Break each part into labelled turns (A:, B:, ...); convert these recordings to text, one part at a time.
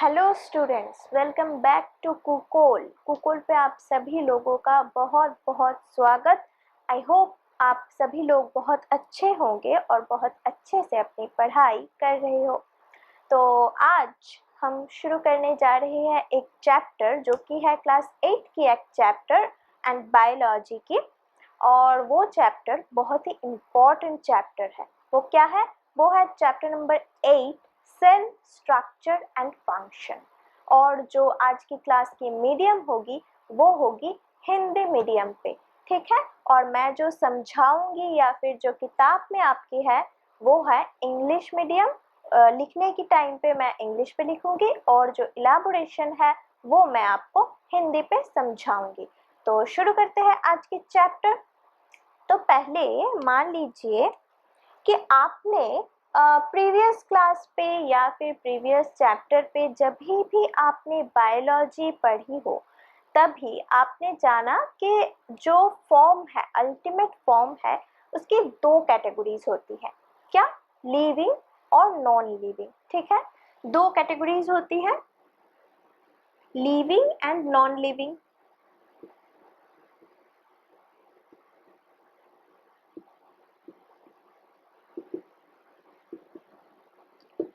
A: Hello students, welcome back to कुकोल। कुकोल पे आप सभी लोगों का बहुत बहुत स्वागत। आई होप आप सभी लोग बहुत अच्छे होंगे और बहुत अच्छे से अपनी पढ़ाई कर रहे हो। तो आज हम शुरू करने जा रहे हैं एक चैप्टर जो कि है क्लास 8 की एक चैप्टर एंड बायोलॉजी की। और वो चैप्टर बहुत ही इम्पॉर्टेंट चैप्टर है। वो क्या है? वो है chapter number 8, cell structure and function. और जो आज की क्लास की मीडियम होगी वो होगी हिंदी मीडियम पे, ठीक है। और मैं जो समझाऊंगी या फिर जो किताब में आपकी है वो है इंग्लिश मीडियम। लिखने की टाइम पे मैं इंग्लिश पे लिखूंगी और जो इलाबोरेशन है वो मैं आपको हिंदी पे समझाऊंगी। तो शुरू करते हैं आज की चैप्टर। तो पहले मान लीजिए कि आपने प्रीवियस क्लास पे या फिर प्रीवियस चैप्टर पे जब भी आपने बायोलॉजी पढ़ी हो तभी आपने जाना कि जो फॉर्म है, अल्टीमेट फॉर्म है, उसकी दो कैटेगरीज होती है। क्या? लिविंग और नॉन लिविंग, ठीक है। दो कैटेगरीज होती है, लिविंग एंड नॉन लिविंग।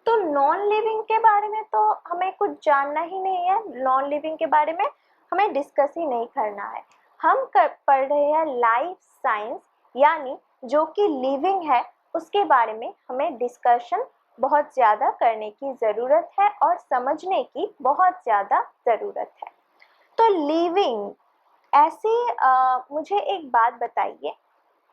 A: तो नॉन लिविंग के बारे में तो हमें कुछ जानना ही नहीं है। नॉन लिविंग के बारे में हमें डिस्कस ही नहीं करना है। पढ़ रहे हैं लाइफ साइंस, यानी जो कि लिविंग है उसके बारे में हमें डिस्कशन बहुत ज़्यादा करने की ज़रूरत है और समझने की बहुत ज़्यादा ज़रूरत है। तो लिविंग ऐसी मुझे एक बात बताइए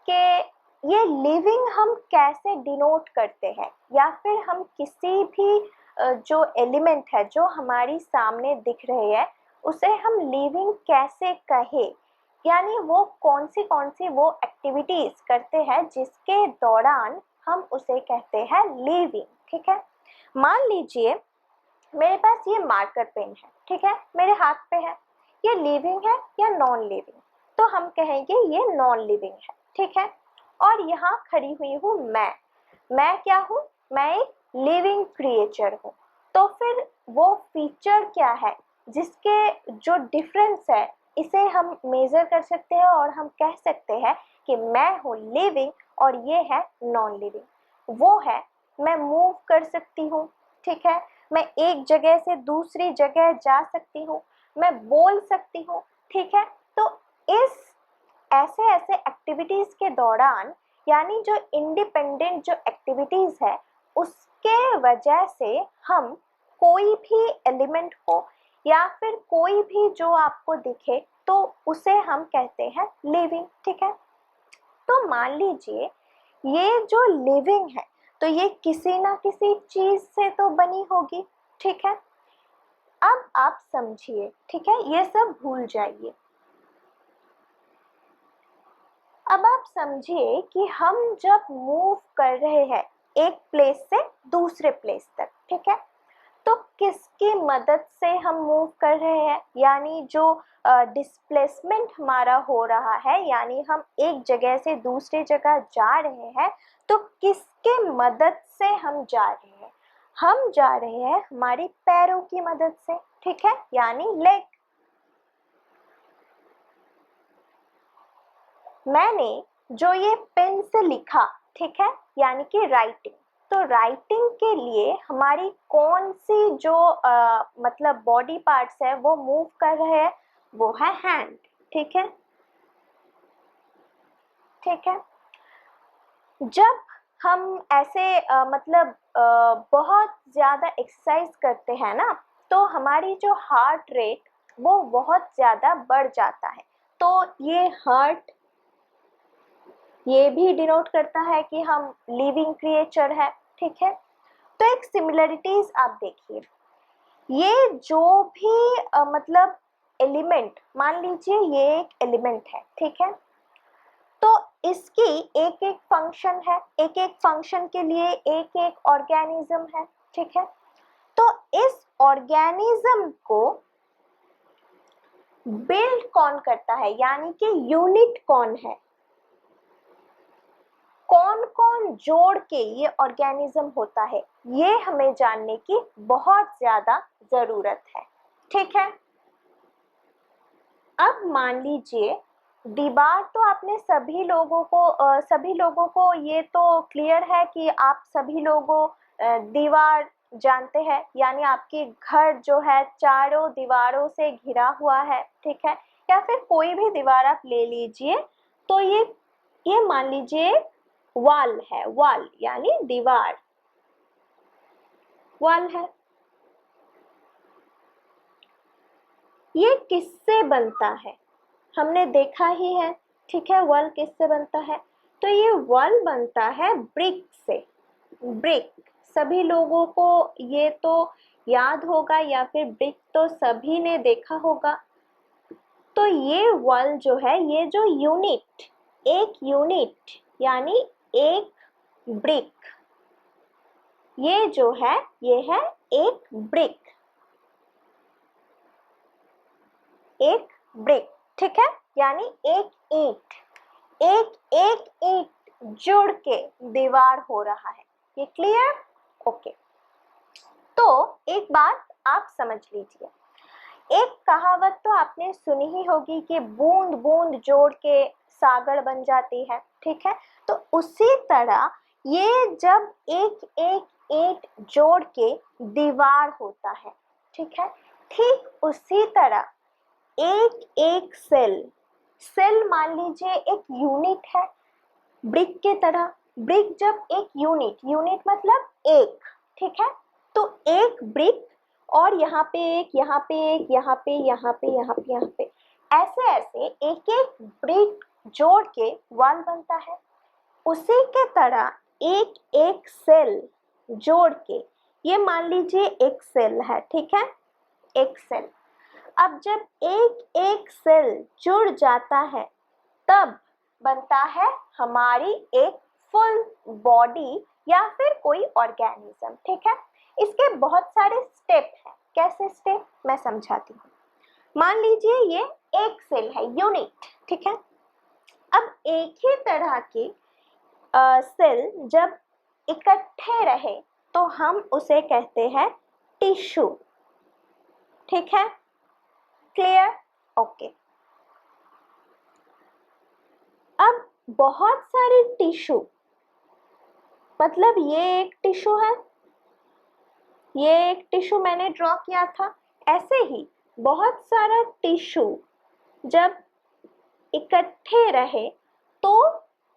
A: कि ये लिविंग हम कैसे डिनोट करते हैं, या फिर हम किसी भी जो एलिमेंट है जो हमारी सामने दिख रहे हैं उसे हम लिविंग कैसे कहे, यानी वो कौन सी वो एक्टिविटीज करते हैं जिसके दौरान हम उसे कहते हैं लिविंग, ठीक है। मान लीजिए मेरे पास ये मार्कर पेन है, ठीक है, मेरे हाथ पे है। ये लिविंग है या नॉन लिविंग? तो हम कहेंगे ये नॉन लिविंग है, ठीक है। और यहाँ खड़ी हुई हूँ मैं क्या हूँ? मैं एक लिविंग क्रिएचर हूँ। तो फिर वो फीचर क्या है जिसके जो डिफरेंस है इसे हम मेजर कर सकते हैं और हम कह सकते हैं कि मैं हूँ लिविंग और ये है नॉन लिविंग। वो है, मैं मूव कर सकती हूँ, ठीक है, मैं एक जगह से दूसरी जगह जा सकती हूँ, मैं बोल सकती हूँ, ठीक है। तो इस ऐसे ऐसे एक्टिविटीज के दौरान, यानी जो इंडिपेंडेंट जो एक्टिविटीज है उसके वजह से हम कोई भी एलिमेंट हो या फिर कोई भी जो आपको दिखे तो उसे हम कहते हैं लिविंग, ठीक है। तो मान लीजिए ये जो लिविंग है तो ये किसी ना किसी चीज से तो बनी होगी, ठीक है। अब आप समझिए, ठीक है, ये सब भूल जाइए। अब आप समझिए कि हम जब मूव कर रहे हैं एक प्लेस से दूसरे प्लेस तक, ठीक है, तो किसकी मदद से हम मूव कर रहे हैं, यानी जो डिस्प्लेसमेंट हमारा हो रहा है, यानी हम एक जगह से दूसरी जगह जा रहे हैं, तो किसके मदद से हम जा रहे हैं? हम जा रहे हैं हमारी पैरों की मदद से, ठीक है, यानी लेग। मैंने जो ये पेन से लिखा, ठीक है, यानी कि राइटिंग। तो राइटिंग के लिए हमारी कौन सी जो मतलब बॉडी पार्ट्स है वो मूव कर रहे हैं? वो है हैंड, ठीक है, ठीक है। जब हम ऐसे मतलब बहुत ज़्यादा एक्सरसाइज करते हैं ना, तो हमारी जो हार्ट रेट वो बहुत ज़्यादा बढ़ जाता है। तो ये हार्ट, ये भी डिनोट करता है कि हम लिविंग क्रिएचर है, ठीक है। तो एक सिमिलरिटीज आप देखिए, ये जो भी मतलब एलिमेंट, मान लीजिए ये एक एलिमेंट है, ठीक है, तो इसकी एक एक फंक्शन है, एक एक फंक्शन के लिए एक एक ऑर्गेनिज्म है, ठीक है। तो इस ऑर्गेनिज्म को बिल्ड कौन करता है, यानी कि यूनिट कौन है? कौन कौन जोड़ के ये ऑर्गेनिज्म होता है, ये हमें जानने की बहुत ज्यादा जरूरत है। ठीक है, अब मान लीजिए दीवार तो आपने सभी लोगों को ये तो क्लियर है कि आप सभी लोगों दीवार जानते हैं, यानी आपके घर जो है चारों दीवारों से घिरा हुआ है। ठीक है, या फिर कोई भी दीवार आप ले लीजिए, तो ये मान लीजिए वॉल है, वॉल यानी दीवार, वॉल है। ये किससे बनता है, हमने देखा ही है। ठीक है, वॉल किससे बनता है, तो ये वॉल बनता है ब्रिक से। ब्रिक सभी लोगों को ये तो याद होगा, या फिर ब्रिक तो सभी ने देखा होगा। तो ये वॉल जो है, ये जो यूनिट, एक यूनिट यानी एक ब्रिक, ये जो है ये है एक ब्रिक, एक ब्रिक। ठीक है, यानी एक ईंट, एक एक ईंट जुड़ के दीवार हो रहा है। ये क्लियर? ओके, तो एक बात आप समझ लीजिए, एक कहावत तो आपने सुनी ही होगी कि बूंद बूंद जोड़ के सागर बन जाती है। ठीक है, तो उसी तरह ये जब एक एक ईंट जोड़ के दीवार होता है, ठीक है, ठीक उसी तरह एक एक सेल, सेल मान लीजिए एक यूनिट है ब्रिक के तरह। ब्रिक जब एक यूनिट, यूनिट मतलब एक, ठीक है, तो एक ब्रिक और यहाँ पे एक, यहाँ पे एक, यहाँ पे, यहाँ पे, यहाँ पे, यहाँ पे, ऐसे ऐसे एक एक ब्रिक जोड़ के वॉल बनता है। उसी के तरह एक एक सेल जोड़ के, ये मान लीजिए एक सेल है। ठीक है, एक सेल, अब जब एक एक सेल जुड़ जाता है तब बनता है हमारी एक फुल बॉडी या फिर कोई ऑर्गेनिज्म। ठीक है, इसके बहुत सारे स्टेप हैं। कैसे स्टेप, मैं समझाती हूँ। मान लीजिए ये एक सेल है, यूनिट। ठीक है, अब एक ही तरह के सेल जब इकट्ठे रहे तो हम उसे कहते हैं टिश्यू। ठीक है, क्लियर? ओके, अब बहुत सारे टिश्यू, मतलब ये एक टिश्यू है, ये एक टिश्यू मैंने ड्रॉ किया था। ऐसे ही बहुत सारा टिश्यू जब इकट्ठे रहे तो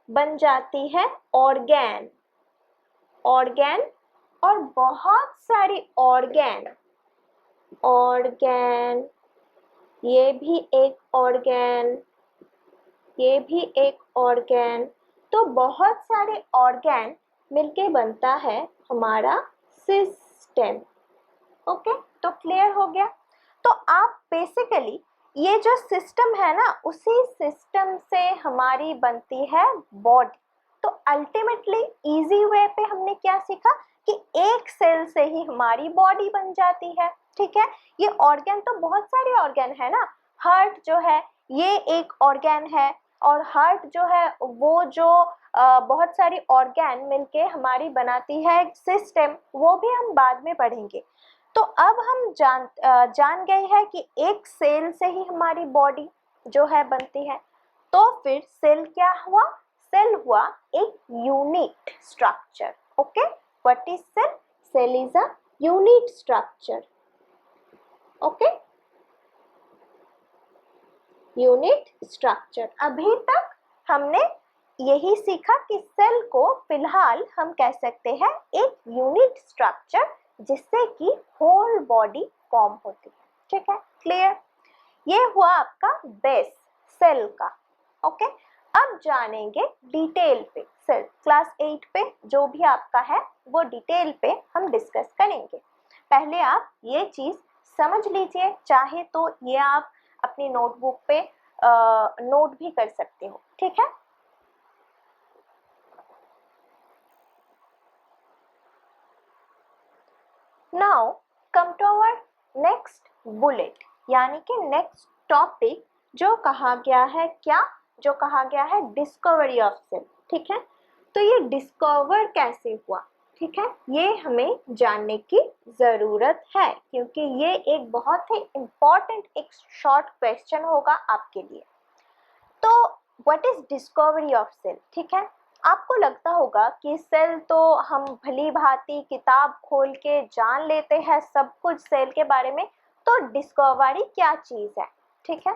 A: बन जाती है ऑर्गेन। ऑर्गेन, और बहुत सारी ऑर्गेन, ऑर्गेन, ये भी एक ऑर्गेन, ये भी एक ऑर्गेन, तो बहुत सारे ऑर्गेन मिलके बनता है हमारा सिस्टम। ओके, तो क्लियर हो गया। तो आप बेसिकली ये जो सिस्टम है ना, उसी सिस्टम से हमारी बनती है बॉडी। तो अल्टीमेटली इजी वे पे हमने क्या सीखा कि एक सेल से ही हमारी बॉडी बन जाती है। ठीक है, ये ऑर्गन तो बहुत सारे ऑर्गन है ना, हार्ट जो है ये एक ऑर्गन है, और हार्ट जो है वो जो बहुत सारी ऑर्गन मिलके हमारी बनाती है सिस्टम, वो भी हम बाद में पढ़ेंगे। तो अब हम जान गए हैं कि एक सेल से ही हमारी बॉडी जो है बनती है। तो फिर सेल क्या हुआ, सेल हुआ एक unit structure. Okay, what is cell? Cell is a unit structure. Okay, unit structure. अभी तक हमने यही सीखा कि सेल को फिलहाल हम कह सकते हैं एक यूनिट स्ट्रक्चर, जिससे कि होल बॉडी फॉर्म होती है। ठीक है, क्लियर? ये हुआ आपका बेस सेल का। ओके, अब जानेंगे डिटेल पे। सेल क्लास 8 पे जो भी आपका है वो डिटेल पे हम डिस्कस करेंगे। पहले आप ये चीज समझ लीजिए, चाहे तो ये आप अपनी नोटबुक पे नोट भी कर सकते हो। ठीक है, now come to our next bullet, यानी कि नेक्स्ट टॉपिक जो कहा गया है, क्या जो कहा गया है, डिस्कवरी ऑफ सेल। ठीक है, तो ये डिस्कवर कैसे हुआ, ठीक है, ये हमें जानने की ज़रूरत है, क्योंकि ये एक बहुत ही इम्पॉर्टेंट एक शॉर्ट क्वेश्चन होगा आपके लिए। तो what is discovery of cell, ठीक है। आपको लगता होगा कि सेल तो हम भली भांति किताब खोल के जान लेते हैं सब कुछ सेल के बारे में, तो डिस्कवरी क्या चीज़ है, ठीक है।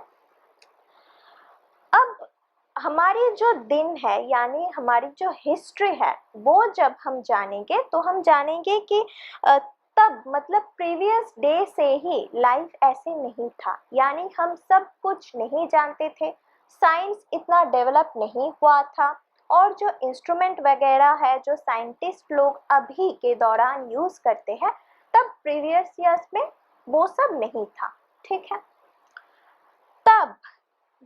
A: अब हमारी जो दिन है यानी हमारी जो हिस्ट्री है वो जब हम जानेंगे तो हम जानेंगे कि तब मतलब प्रीवियस डे से ही लाइफ ऐसे नहीं था, यानी हम सब कुछ नहीं जानते थे, साइंस इतना डेवलप नहीं हुआ था, और जो इंस्ट्रूमेंट वगैरह है जो साइंटिस्ट लोग अभी के दौरान यूज़ करते हैं तब प्रीवियस ईयर्स में वो सब नहीं था, ठीक है। तब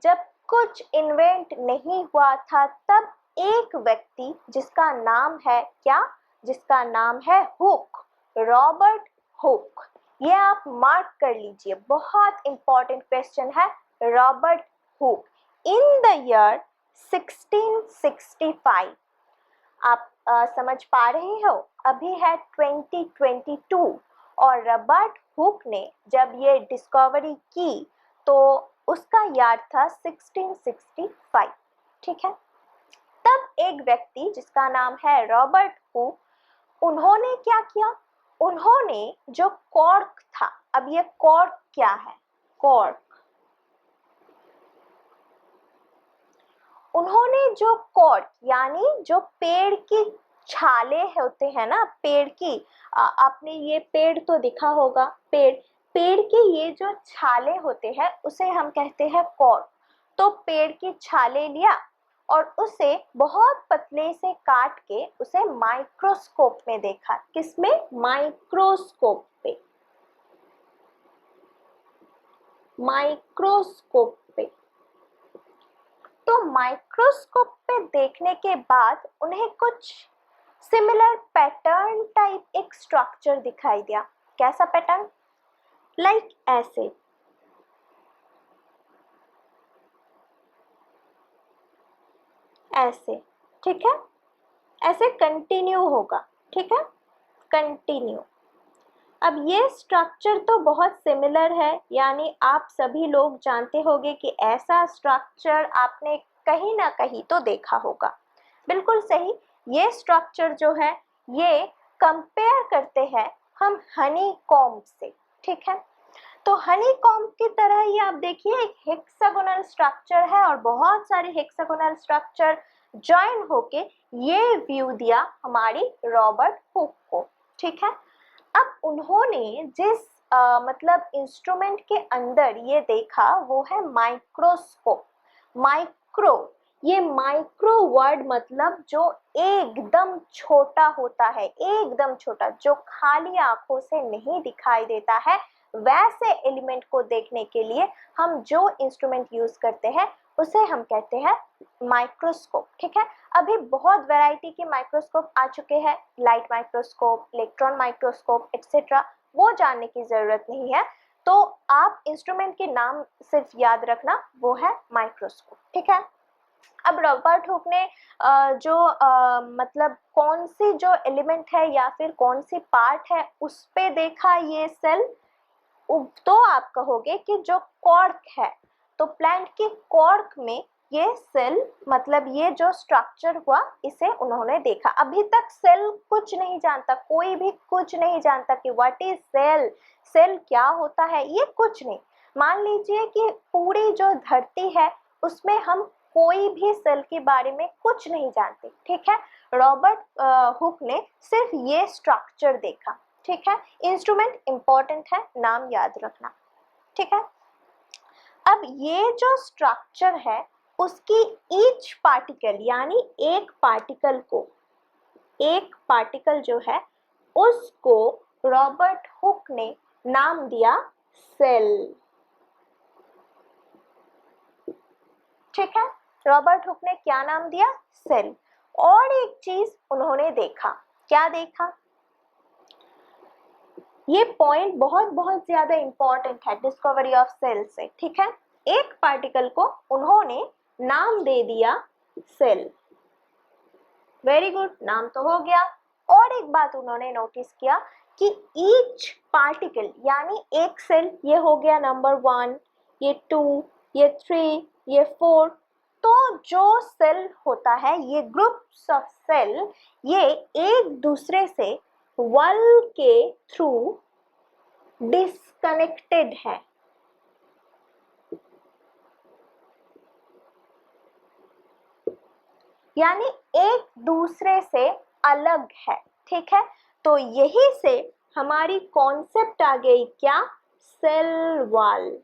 A: जब कुछ इन्वेंट नहीं हुआ था तब एक व्यक्ति जिसका नाम है क्या, जिसका नाम है हुक, रॉबर्ट हुक, ये आप मार्क कर लीजिए, बहुत इंपॉर्टेंट क्वेश्चन है। Robert Hooke in the year 1665, आप समझ पा रहे हो, अभी है 2022 और रॉबर्ट हुक ने जब ये डिस्कवरी की तो उसका ईयर था 1665, ठीक है। तब एक व्यक्ति जिसका नाम है रॉबर्ट हुक, उन्होंने क्या किया, उन्होंने जो कॉर्क था, अब ये कॉर्क क्या है, कॉर्क, उन्होंने जो कॉर्क यानी जो पेड़ की छाले होते हैं ना, पेड़ की आपने ये पेड़ तो दिखा होगा, पेड़ के ये जो छाले होते हैं उसे हम कहते हैं कॉर्क। तो पेड़ की छाले लिया और उसे बहुत पतले से काट के उसे माइक्रोस्कोप में देखा, किसमें, माइक्रोस्कोप पे, माइक्रोस्कोप पे। तो माइक्रोस्कोप पे देखने के बाद उन्हें कुछ सिमिलर पैटर्न टाइप एक स्ट्रक्चर दिखाई दिया। कैसा पैटर्न, लाइक ऐसे, ऐसे, ठीक है, ऐसे कंटिन्यू होगा, ठीक है, कंटिन्यू। अब ये स्ट्रक्चर तो बहुत सिमिलर है, यानी आप सभी लोग जानते होंगे कि ऐसा स्ट्रक्चर आपने कहीं ना कहीं तो देखा होगा, बिल्कुल सही। ये स्ट्रक्चर जो है ये कंपेयर करते हैं हम हनी कॉम्ब से, ठीक है। तो हनी कॉम्ब की तरह ही आप देखिए एक हेक्सागोनल स्ट्रक्चर है और बहुत सारे हेक्सागोनल स्ट्रक्चर ज्वाइन होके ये व्यू दिया हमारी रॉबर्ट हुक को, ठीक है। अब उन्होंने जिस मतलब इंस्ट्रूमेंट के अंदर ये देखा वो है माइक्रोस्कोप। माइक्रो, ये माइक्रो वर्ड मतलब जो एकदम छोटा होता है, एकदम छोटा, जो खाली आंखों से नहीं दिखाई देता है, वैसे एलिमेंट को देखने के लिए हम जो इंस्ट्रूमेंट यूज करते हैं उसे हम कहते हैं माइक्रोस्कोप, ठीक है। अभी बहुत वैरायटी के माइक्रोस्कोप आ चुके हैं, light microscope, electron microscope etcetera, वो जानने की जरूरत नहीं है। तो आप इंस्ट्रूमेंट के नाम सिर्फ याद रखना, वो है माइक्रोस्कोप, ठीक है। अब रॉबर्ट हुक ने जो मतलब कौन सी जो एलिमेंट है या फिर कौन सी पार्ट है उस पे देखा ये सेल, तो आप कहोगे कि जो कॉर्क है, तो प्लांट की कॉर्क में ये सेल मतलब ये जो स्ट्रक्चर हुआ इसे उन्होंने देखा। अभी तक सेल कुछ नहीं जानता, कोई भी कुछ नहीं जानता कि व्हाट इज सेल, सेल क्या होता है, ये कुछ नहीं। मान लीजिए कि पूरी जो धरती है उसमें हम कोई भी सेल के बारे में कुछ नहीं जानते, ठीक है। रॉबर्ट हुक ने सिर्फ ये स्ट्रक्चर देखा, ठीक है। इंस्ट्रूमेंट इंपॉर्टेंट है, नाम याद रखना, ठीक है। अब ये जो स्ट्रक्चर है उसकी ईच पार्टिकल यानी एक पार्टिकल को, एक पार्टिकल जो है उसको रॉबर्ट हुक ने नाम दिया सेल, ठीक है। रॉबर्ट हुक ने क्या नाम दिया, सेल। और एक चीज उन्होंने देखा, क्या देखा, ये पॉइंट बहुत बहुत ज्यादा इंपॉर्टेंट है डिस्कवरी ऑफ सेल से, ठीक है। एक पार्टिकल को उन्होंने नाम दे दिया सेल, वेरी गुड, नाम तो हो गया। और एक बात उन्होंने नोटिस किया कि ईच पार्टिकल यानी एक सेल, ये हो गया नंबर 1, ये 2, ये 3, ये 4, तो जो सेल होता है, ये ग्रुप्स ऑफ सेल, ये एक दूसरे से वॉल के थ्रू डिस्कनेक्टेड है। यानी एक दूसरे से अलग है, ठीक है। तो यही से हमारी कॉन्सेप्ट आ गई क्या, सेल वॉल।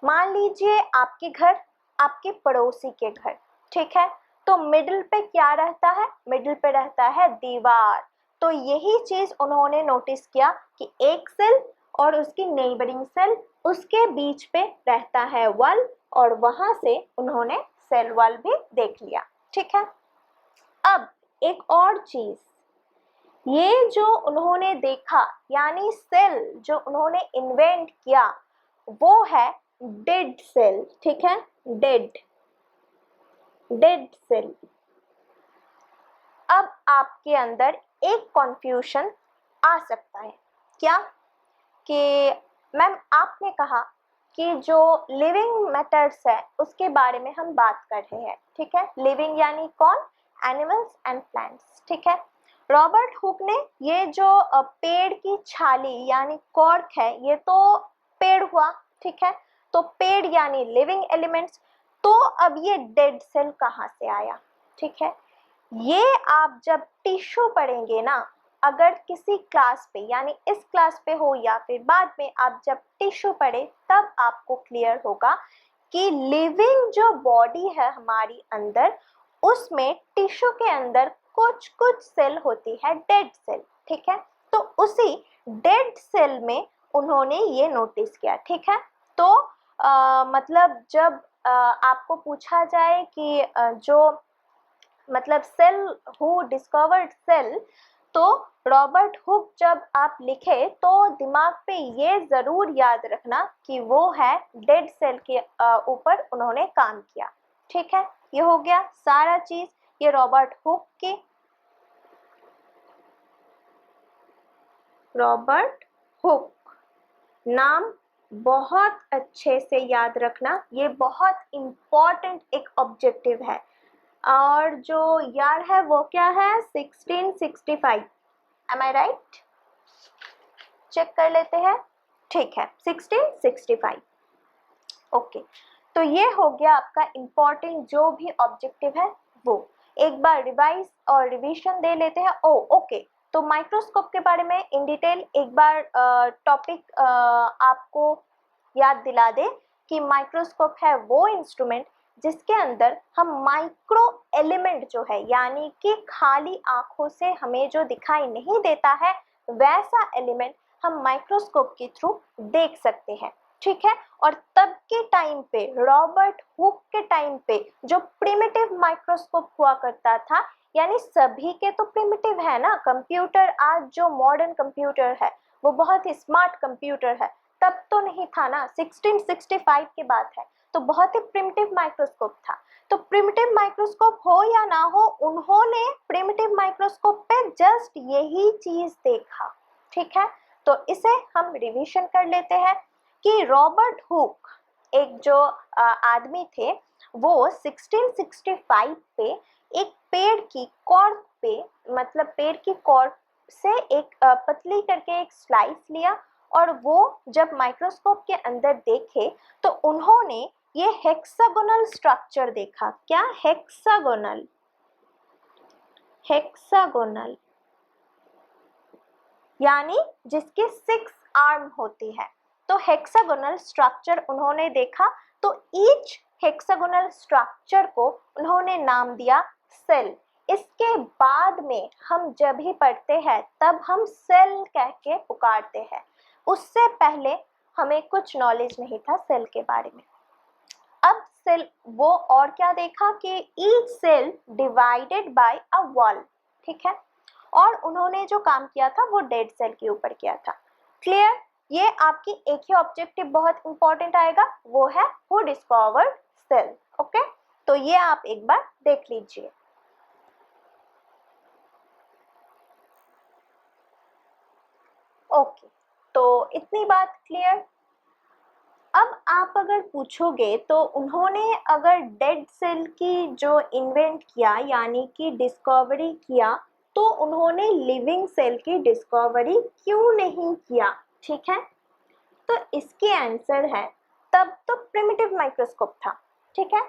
A: मान लीजिए आपके घर, आपके पड़ोसी के घर, ठीक है, तो मिडिल पे क्या रहता है, मिडिल पे रहता है दीवार। तो यही चीज उन्होंने नोटिस किया कि एक सेल और उसकी नेबरिंग सेल, उसके बीच पे रहता है वॉल, और वहां से उन्होंने सेल वॉल भी देख लिया, ठीक है। अब एक और चीज, ये जो उन्होंने देखा यानी सेल जो उन्होंने इन्वेंट किया, वो है डेड सेल, ठीक है, डेड सेल। अब आपके अंदर एक कंफ्यूजन आ सकता है, क्या, कि मैम आपने कहा कि जो लिविंग मैटर्स है उसके बारे में हम बात कर रहे हैं, ठीक है। लिविंग यानी कौन, एनिमल्स एंड प्लांट्स, ठीक है। रॉबर्ट हुक ने ये जो पेड़ की छाली यानी कॉर्क है, ये तो पेड़ हुआ, ठीक है, तो पेड़ यानी लिविंग एलिमेंट्स। तो अब ये डेड सेल कहाँ से आया, ठीक है। ये आप जब टिश्यू पढ़ेंगे ना, अगर किसी क्लास पे यानी इस क्लास पे हो या फिर बाद में आप जब टिश्यू पढ़े, तब आपको क्लियर होगा कि लिविंग जो बॉडी है हमारी अंदर, उसमें टिश्यू के अंदर कुछ कुछ सेल होती है डेड सेल, ठीक है। तो उसी डेड सेल में उन्होंने ये नोटिस किया, ठीक है। तो मतलब जब आपको पूछा जाए कि जो मतलब सेल हु डिस्कवर्ड सेल, तो रॉबर्ट हुक जब आप लिखे तो दिमाग पे ये जरूर याद रखना कि वो है डेड सेल के ऊपर उन्होंने काम किया, ठीक है। ये हो गया सारा चीज, ये रॉबर्ट हुक की। रॉबर्ट हुक नाम बहुत अच्छे से याद रखना, ये बहुत इम्पोर्टेंट एक ऑब्जेक्टिव है। और जो ईयर है वो क्या है, 1665, एम आई राइट, चेक कर लेते हैं, ठीक है, 1665। ओके, तो ये हो गया आपका इम्पोर्टेंट जो भी ऑब्जेक्टिव है वो। एक बार रिवाइज और रिवीजन दे लेते हैं। ओ ओके, तो माइक्रोस्कोप के बारे में इन डिटेल एक बार टॉपिक आपको याद दिला दे कि माइक्रोस्कोप है वो इंस्ट्रूमेंट जिसके अंदर हम माइक्रो एलिमेंट जो है, यानी कि खाली आंखों से हमें जो दिखाई नहीं देता है, वैसा एलिमेंट हम माइक्रोस्कोप के थ्रू देख सकते हैं, ठीक है। और तब के टाइम पे, रॉबर्ट हुक के टाइम पे, जो प्रिमिटिव माइक्रोस्कोप हुआ करता था, यानी सभी के तो प्रिमिटिव है ना, कंप्यूटर आज जो मॉडर्न कंप्यूटर है वो बहुत ही स्मार्ट कंप्यूटर है, तब तो नहीं था ना, 1665 की बात है, तो बहुत ही प्रिमिटिव माइक्रोस्कोप था। तो प्रिमिटिव माइक्रोस्कोप हो या ना हो, उन्होंने प्रिमिटिव माइक्रोस्कोप पे जस्ट यही चीज देखा, ठीक है। तो इसे हम रिवीजन कर लेते हैं कि रॉबर्ट हुक एक जो आदमी थे, वो 1665 पे एक पेड़ की कॉर्क पे, मतलब पेड़ की कॉर्क से एक पतली करके एक स्लाइस लिया, और वो जब माइक्रोस्कोप के अंदर देखे तो उन्होंने ये हेक्सागोनल स्ट्रक्चर देखा। क्या, हेक्सागोनल, हेक्सागोनल यानी जिसके 6 आर्म होती है, तो हेक्सागोनल स्ट्रक्चर उन्होंने देखा। तो ईच हेक्सागोनल स्ट्रक्चर को उन्होंने नाम दिया सेल। इसके बाद में हम जब भी पढ़ते हैं तब हम सेल कह के पुकारते हैं, उससे पहले हमें कुछ नॉलेज नहीं था सेल के बारे में। अब सेल वो और क्या देखा कि each cell divided by a wall, ठीक है। और उन्होंने जो काम किया था वो डेड सेल के ऊपर किया था। क्लियर, ये आपकी एक ही ऑब्जेक्टिव बहुत इंपॉर्टेंट आएगा, वो है हु डिस्कवर्ड सेल। ओके, तो ये आप एक बार देख लीजिए। ओके, तो इतनी बात क्लियर। अब आप अगर पूछोगे तो उन्होंने अगर डेड सेल की जो इन्वेंट किया यानी कि डिस्कवरी किया, तो उन्होंने लिविंग सेल की डिस्कवरी क्यों नहीं किया? ठीक है, तो इसकी आंसर है तब तो प्रिमिटिव माइक्रोस्कोप था। ठीक है,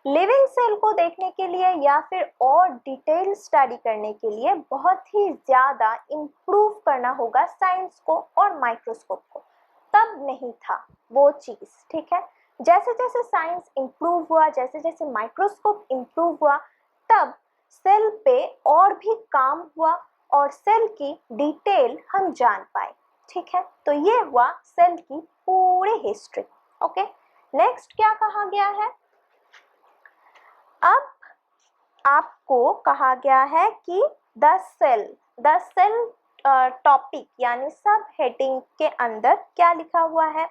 A: लिविंग सेल को देखने के लिए या फिर और डिटेल स्टडी करने के लिए बहुत ही ज़्यादा इम्प्रूव करना होगा साइंस को और माइक्रोस्कोप को, तब नहीं था वो चीज़। ठीक है, जैसे जैसे साइंस इम्प्रूव हुआ, जैसे जैसे माइक्रोस्कोप इम्प्रूव हुआ, तब सेल पे और भी काम हुआ और सेल की डिटेल हम जान पाए। ठीक है, तो ये हुआ सेल की पूरी हिस्ट्री। ओके, नेक्स्ट क्या कहा गया है? अब आपको कहा गया है कि द सेल टॉपिक यानी सब हेडिंग के अंदर क्या लिखा हुआ है?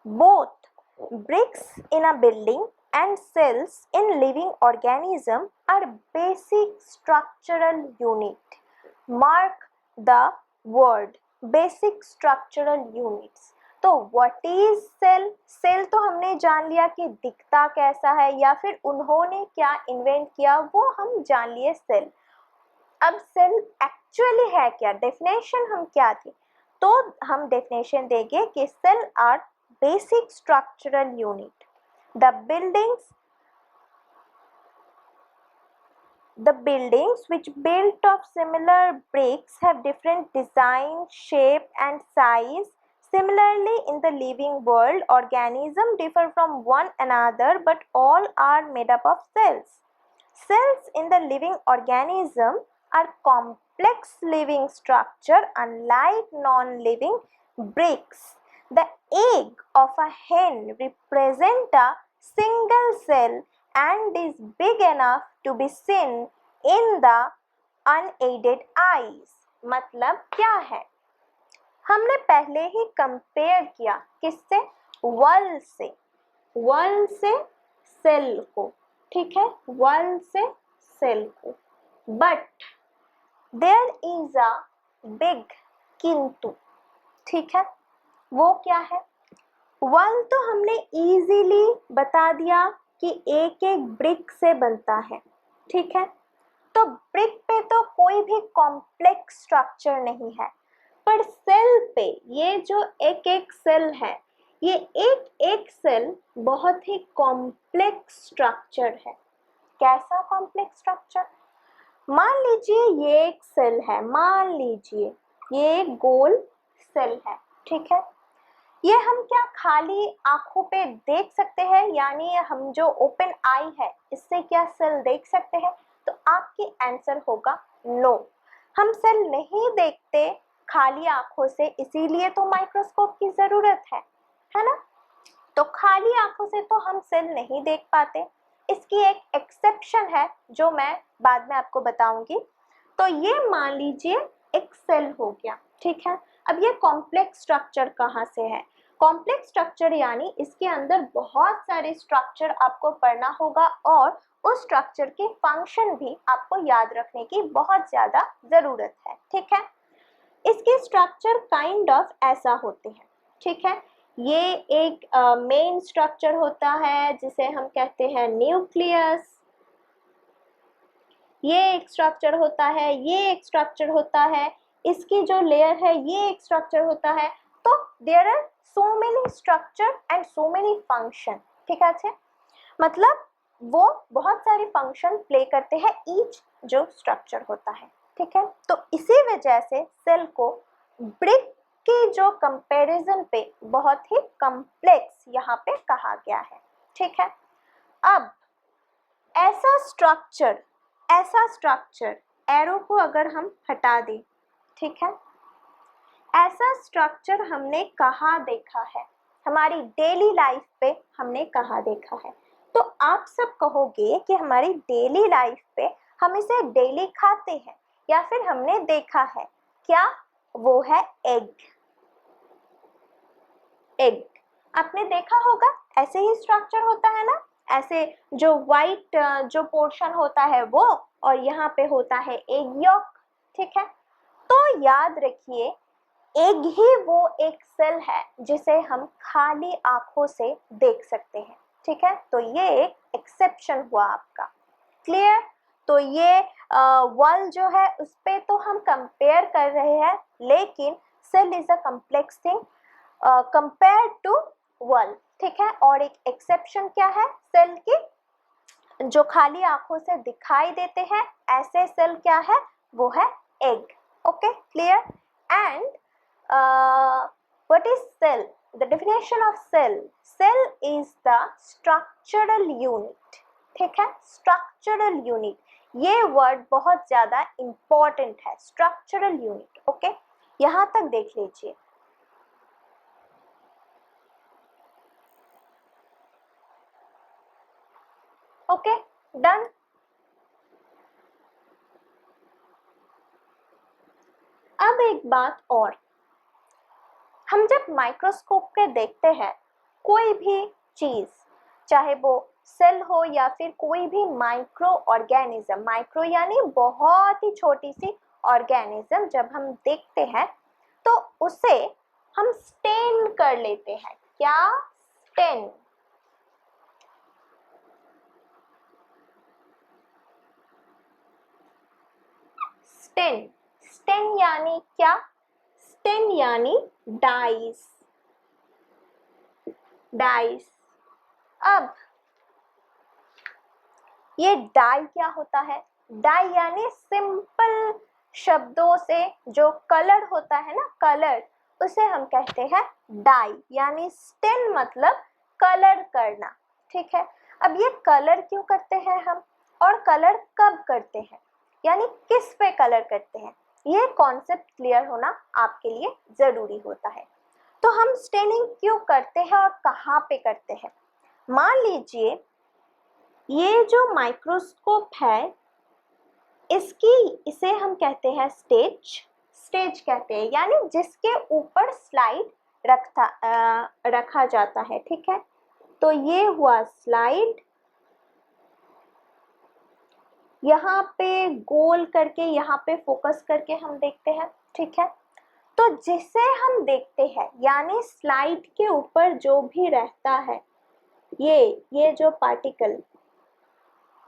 A: Both bricks in a building and cells in living organism are basic structural unit. Mark the word basic structural units. तो what is cell? सेल तो हमने जान लिया कि दिखता कैसा है या फिर उन्होंने क्या इन्वेंट किया, वो हम जान लिए सेल। अब सेल एक्चुअली है क्या, डेफिनेशन हम क्या थी? तो हम डेफिनेशन देंगे कि cell are basic structural unit. The buildings which built of similar bricks have different design, shape and size. Similarly, in the living world, organisms differ from one another, but all are made up of cells. Cells in the living organism are complex living structure unlike non-living bricks. The egg of a hen represents a single cell and is big enough to be seen in the unaided eyes. मतलब क्या है? हमने पहले ही compare किया किससे? वल से cell को। ठीक है, वल से सेल को। But there is a big किंतु। ठीक है, वो क्या है? वल तो हमने इजीली बता दिया कि एक एक ब्रिक से बनता है। ठीक है, तो ब्रिक पे तो कोई भी कॉम्प्लेक्स स्ट्रक्चर नहीं है, पर सेल पे ये जो एक एक सेल है, ये एक एक सेल बहुत ही कॉम्प्लेक्स स्ट्रक्चर है। कैसा कॉम्प्लेक्स स्ट्रक्चर? मान लीजिए ये एक सेल है, मान लीजिए ये एक गोल सेल है। ठीक है, ये हम क्या खाली आंखों पे देख सकते हैं, यानी हम जो ओपन आई है इससे क्या सेल देख सकते हैं? तो आपकी आंसर होगा नो, हम सेल नहीं देखते खाली आंखों से, इसीलिए तो माइक्रोस्कोप की जरूरत है ना? तो खाली आंखों से तो हम सेल नहीं देख पाते। इसकी एक एक्सेप्शन है जो मैं बाद में आपको बताऊंगी। तो ये मान लीजिए एक सेल हो गया। ठीक है, अब ये कॉम्प्लेक्स स्ट्रक्चर कहाँ से है? कॉम्प्लेक्स स्ट्रक्चर यानी इसके अंदर बहुत सारे स्ट्रक्चर आपको पढ़ना होगा और उस स्ट्रक्चर के फंक्शन भी आपको याद रखने की बहुत ज़्यादा ज़रूरत है। ठीक है, इसके स्ट्रक्चर काइंड ऑफ ऐसा होते हैं। ठीक है, ये एक मेन स्ट्रक्चर होता है जिसे हम कहते हैं न्यूक्लियस, ये एक स्ट्रक्चर होता है, ये एक स्ट्रक्चर होता है, इसकी जो लेयर है ये एक स्ट्रक्चर होता है। तो there are so many structure and so many function. ठीक है, मतलब वो बहुत सारे फंक्शन प्ले करते हैं ईच जो स्ट्रक्चर होता है। ठीक है, तो इसी वजह से सेल को ब्रिक की जो कंपैरिजन पे बहुत ही कॉम्प्लेक्स यहाँ पे कहा गया है। ठीक है, अब ऐसा स्ट्रक्चर एरो को अगर हम हटा दें, ठीक है, ऐसा स्ट्रक्चर हमने कहाँ देखा है? हमारी डेली लाइफ पे हमने कहाँ देखा है? तो आप सब कहोगे कि हमारी डेली लाइफ पे हम इसे डेली खाते हैं या फिर हमने देखा है। क्या? वो है एग। आपने देखा होगा, ऐसे ही स्ट्रक्चर होता है ना, ऐसे जो वाइट जो पोर्शन होता है वो, और यहाँ पे होता है एग यॉक, ठीक है। तो याद रखिए एग ही वो एक सेल है जिसे हम खाली आंखों से देख सकते हैं, ठीक है। तो ये एक एक्सेप्शन हुआ आपका, क्लियर। तो ये वॉल जो है उस पे तो हम कंपेयर कर रहे हैं, लेकिन cell is a complex thing compare to wall, ठीक है। और एक एक्सेप्शन क्या है सेल की, जो खाली आंखों से दिखाई देते हैं ऐसे सेल क्या है, वो है egg, okay, clear. And what is cell? The definition of cell, cell is the structural unit, ठीक है, स्ट्रक्चरल यूनिट। ये वर्ड बहुत ज्यादा इंपॉर्टेंट है, स्ट्रक्चरल यूनिट, ओके। यहां तक देख लीजिए। Okay, done. अब एक बात और, हम जब माइक्रोस्कोप पे देखते हैं कोई भी चीज, चाहे वो सेल हो या फिर कोई भी माइक्रो ऑर्गेनिज्म, माइक्रो यानी बहुत ही छोटी सी ऑर्गेनिज्म, जब हम देखते हैं तो उसे हम स्टेन कर लेते हैं। क्या? स्टेन। स्टेन, स्टेन यानी क्या? स्टेन यानी डाइस, डाइस। अब ये डाई क्या होता है? डाई यानी सिंपल शब्दों से जो कलर होता है ना, कलर, उसे हम कहते हैं डाई, यानी स्टेन मतलब कलर करना, ठीक है। अब ये कलर क्यों करते हैं हम, और कलर कब करते हैं, यानी किस पे कलर करते हैं, ये कॉन्सेप्ट क्लियर होना आपके लिए जरूरी होता है। तो हम स्टेनिंग क्यों करते हैं और कहाँ पे करते हैं? मान लीजिए ये जो माइक्रोस्कोप है इसे हम कहते हैं स्टेज, स्टेज कहते हैं, यानी जिसके ऊपर स्लाइड रखा जाता है, ठीक है। तो ये हुआ स्लाइड, यहाँ पे गोल करके यहाँ पे फोकस करके हम देखते हैं, ठीक है। तो जिसे हम देखते हैं यानी स्लाइड के ऊपर जो भी रहता है, ये जो पार्टिकल,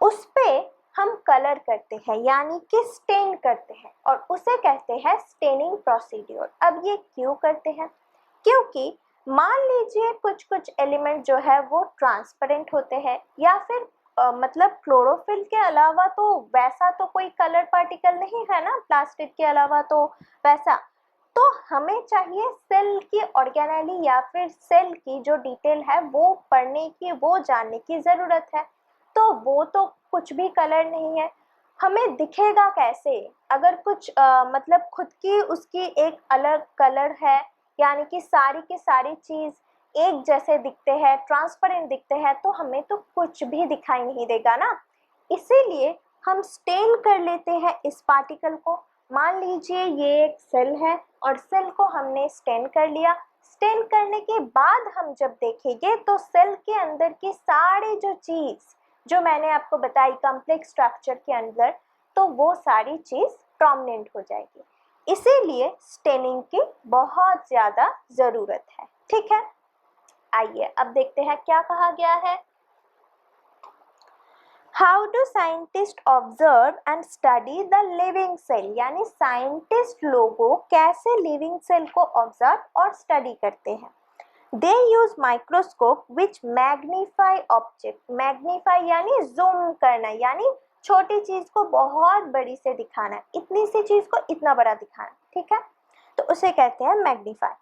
A: उस पे हम कलर करते हैं यानी कि स्टेन करते हैं, और उसे कहते हैं स्टेनिंग प्रोसीड्यूर। अब ये क्यों करते हैं? क्योंकि मान लीजिए कुछ कुछ एलिमेंट जो है वो ट्रांसपेरेंट होते हैं, या फिर मतलब क्लोरोफिल के अलावा तो वैसा तो कोई कलर पार्टिकल नहीं है ना, प्लास्टिक के अलावा तो वैसा। तो हमें चाहिए सेल की ऑर्गेनेली या फिर सेल की जो डिटेल है वो पढ़ने की, वो जानने की ज़रूरत है। तो वो तो कुछ भी कलर नहीं है, हमें दिखेगा कैसे अगर कुछ मतलब खुद की उसकी एक अलग कलर है, यानी कि सारी की सारी चीज़ एक जैसे दिखते हैं, ट्रांसपेरेंट दिखते हैं, तो हमें तो कुछ भी दिखाई नहीं देगा ना। इसीलिए हम स्टेन कर लेते हैं इस पार्टिकल को। मान लीजिए ये एक सेल है और सेल को हमने स्टेन कर लिया। स्टेन करने के बाद हम जब देखेंगे तो सेल के अंदर की सारी जो चीज़ जो मैंने आपको बताई कॉम्प्लेक्स स्ट्रक्चर के अंदर, तो वो सारी चीज़ प्रोमिनेंट हो जाएगी। इसीलिए स्टेनिंग की बहुत ज़्यादा ज़रूरत है, ठीक है। आइए अब देखते हैं क्या कहा गया है। How do scientist observe and study the living cell, यानी साइंटिस्ट लोगों कैसे लिविंग सेल को ऑब्जर्व और स्टडी करते हैं। They use microscope which magnify object, magnify यानी जूम करना, यानी छोटी चीज को बहुत बड़ी से दिखाना, इतनी सी चीज को इतना बड़ा दिखाना, ठीक है। तो उसे कहते हैं magnify.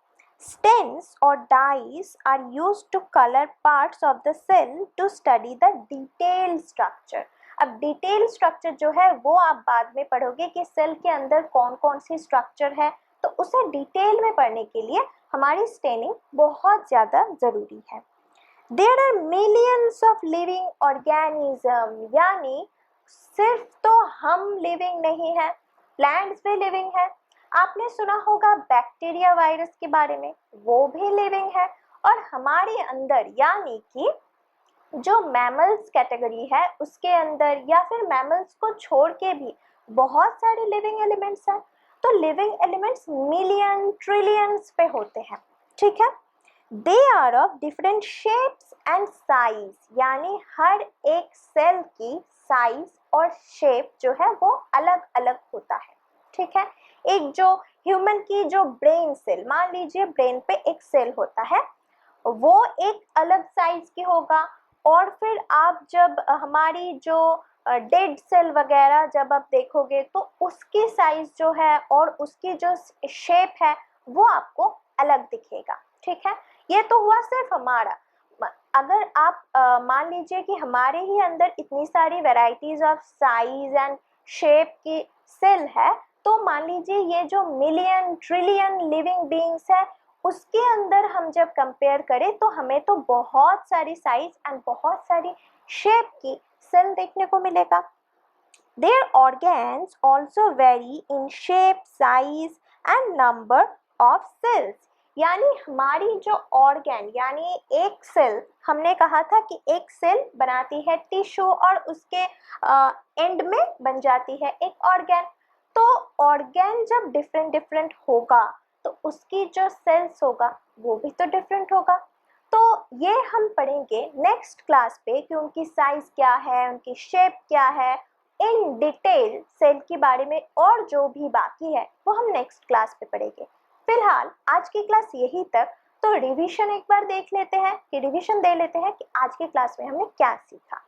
A: Stents or dyes are used to color parts of the cell to study the detailed structure. अब डिटेल स्ट्रक्चर जो है वो आप बाद में पढ़ोगे कि सेल के अंदर कौन कौन सी स्ट्रक्चर है, तो उसे डिटेल में पढ़ने के लिए हमारी स्टेनिंग बहुत ज़्यादा ज़रूरी है। There are millions of living organism, यानी सिर्फ तो हम लिविंग नहीं है, प्लांट्स भी लिविंग है। आपने सुना होगा बैक्टीरिया वायरस के बारे में, वो भी लिविंग है। और हमारे अंदर यानी कि जो मैमल्स कैटेगरी है उसके अंदर या फिर मैमल्स को छोड़ के भी बहुत सारे लिविंग एलिमेंट्स हैं। तो लिविंग एलिमेंट्स मिलियन ट्रिलियंस पे होते हैं, ठीक है। They are of different shapes and size, यानी हर एक सेल की साइज और शेप जो है वो अलग अलग होता है, ठीक है। एक जो ह्यूमन की जो ब्रेन सेल, मान लीजिए ब्रेन पे एक सेल होता है, वो एक अलग साइज की होगा। और फिर आप जब हमारी जो डेड सेल वगैरह जब आप देखोगे तो उसकी साइज जो है और उसकी जो शेप है वो आपको अलग दिखेगा, ठीक है। ये तो हुआ सिर्फ हमारा। अगर आप मान लीजिए कि हमारे ही अंदर इतनी सारी varieties of size and shape की सेल है, तो मान लीजिए ये जो मिलियन ट्रिलियन लिविंग बीइंग्स है उसके अंदर हम जब कंपेयर करें तो हमें तो बहुत सारी साइज एंड बहुत सारी शेप की सेल देखने को मिलेगा। Their organs also vary in shape, size and number of cells. यानी हमारी जो ऑर्गन यानी एक सेल, हमने कहा था कि एक सेल बनाती है टिश्यू और उसके एंड में बन जाती है एक ऑर्गन। तो ऑर्गन जब डिफरेंट डिफरेंट होगा तो उसकी जो सेल्स होगा वो भी तो डिफरेंट होगा। तो ये हम पढ़ेंगे नेक्स्ट क्लास पे कि उनकी साइज क्या है, उनकी शेप क्या है, इन डिटेल सेल के बारे में और जो भी बाकी है वो हम नेक्स्ट क्लास पे पढ़ेंगे। फिलहाल आज की क्लास यही तक। तो रिवीजन एक बार देख लेते हैं कि रिवीजन दे लेते हैं कि आज की क्लास में हमने क्या सीखा।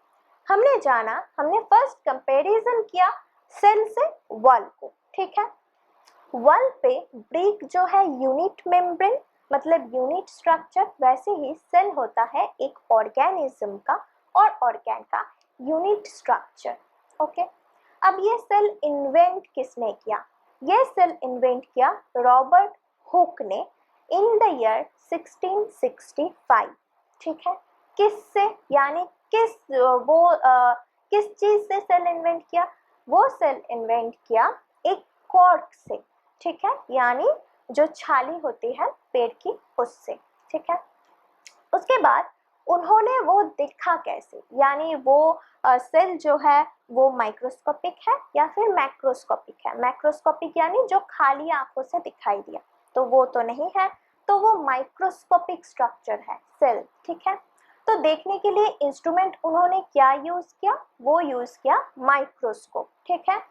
A: हमने जाना, हमने फर्स्ट कंपैरिजन किया सेल से वॉल को, ठीक है। वॉल पे ब्रिक जो है यूनिट मेम्ब्रेन मतलब यूनिट स्ट्रक्चर, वैसे ही सेल होता है एक ऑर्गेनिज्म का और ऑर्गन का यूनिट स्ट्रक्चर, ओके। अब ये सेल इन्वेंट किसने किया? ये सेल इन्वेंट किया रॉबर्ट हुक ने इन द ईयर 1665, ठीक है। किससे, यानी किस किस चीज से सेल इन्वेंट किया? वो सेल इन्वेंट किया एक कॉर्क से, ठीक है, यानी जो छाली होती है पेड़ की उससे, ठीक है। उसके बाद उन्होंने वो देखा कैसे, यानी वो सेल जो है वो माइक्रोस्कोपिक है या फिर मैक्रोस्कोपिक है। मैक्रोस्कोपिक यानी जो खाली आंखों से दिखाई दिया, तो वो तो नहीं है, तो वो माइक्रोस्कोपिक स्ट्रक्चर है सेल, ठीक है। तो देखने के लिए इंस्ट्रूमेंट उन्होंने क्या यूज किया? वो यूज किया माइक्रोस्कोप, ठीक है।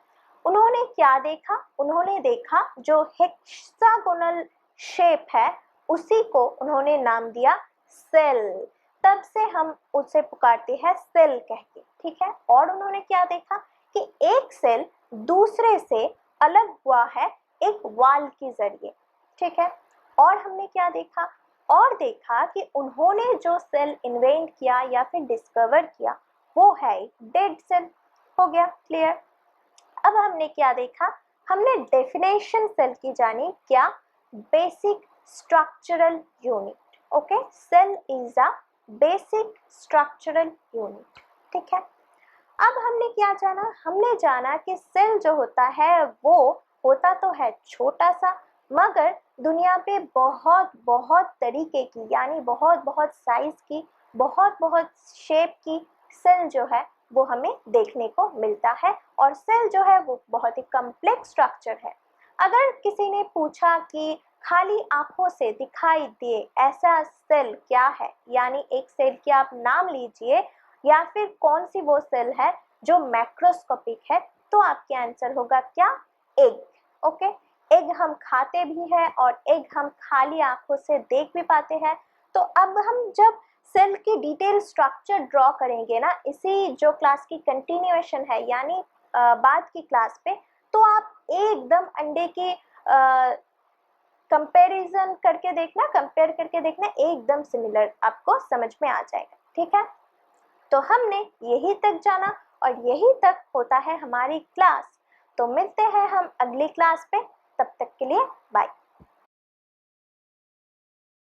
A: उन्होंने क्या देखा? उन्होंने देखा जो हेक्सागोनल शेप है उसी को उन्होंने नाम दिया सेल। तब से हम उसे पुकारते हैं सेल कह के, ठीक है। और उन्होंने क्या देखा कि एक सेल दूसरे से अलग हुआ है एक वॉल के जरिए, ठीक है। और हमने क्या देखा? और देखा कि उन्होंने जो सेल इन्वेंट किया या फिर डिस्कवर किया वो है डेड सेल। हो गया क्लियर? अब हमने क्या देखा? हमने डेफिनेशन सेल की जानी, क्या? Basic structural unit, okay. Cell is a basic structural unit, ठीक है। अब हमने क्या जाना? हमने जाना कि सेल जो होता है वो होता तो है छोटा सा, मगर दुनिया पे बहुत बहुत तरीके की यानी बहुत बहुत साइज की, बहुत बहुत शेप की सेल जो है वो हमें देखने को मिलता है। और सेल जो है वो बहुत ही कम्प्लेक्स स्ट्रक्चर है। अगर किसी ने पूछा कि खाली आंखों से दिखाई दे ऐसा सेल क्या है, यानी एक सेल की आप नाम लीजिए या फिर कौन सी वो सेल है जो मैक्रोस्कोपिक है, तो आपके आंसर होगा क्या? Egg, okay. एग हम खाते भी हैं और एग हम खाली आंखों से देख भी पाते हैं। तो अब हम जब सेल की डिटेल स्ट्रक्चर ड्रॉ करेंगे ना, इसी जो क्लास की कंटिन्यूएशन है यानी बाद की क्लास पे, तो आप एकदम अंडे की कंपैरिजन करके देखना, कंपेयर करके देखना, एकदम सिमिलर आपको समझ में आ जाएगा, ठीक है। तो हमने यही तक जाना और यही तक होता है हमारी क्लास। तो मिलते हैं हम अगली क्लास पे, तब तक के लिए बाय।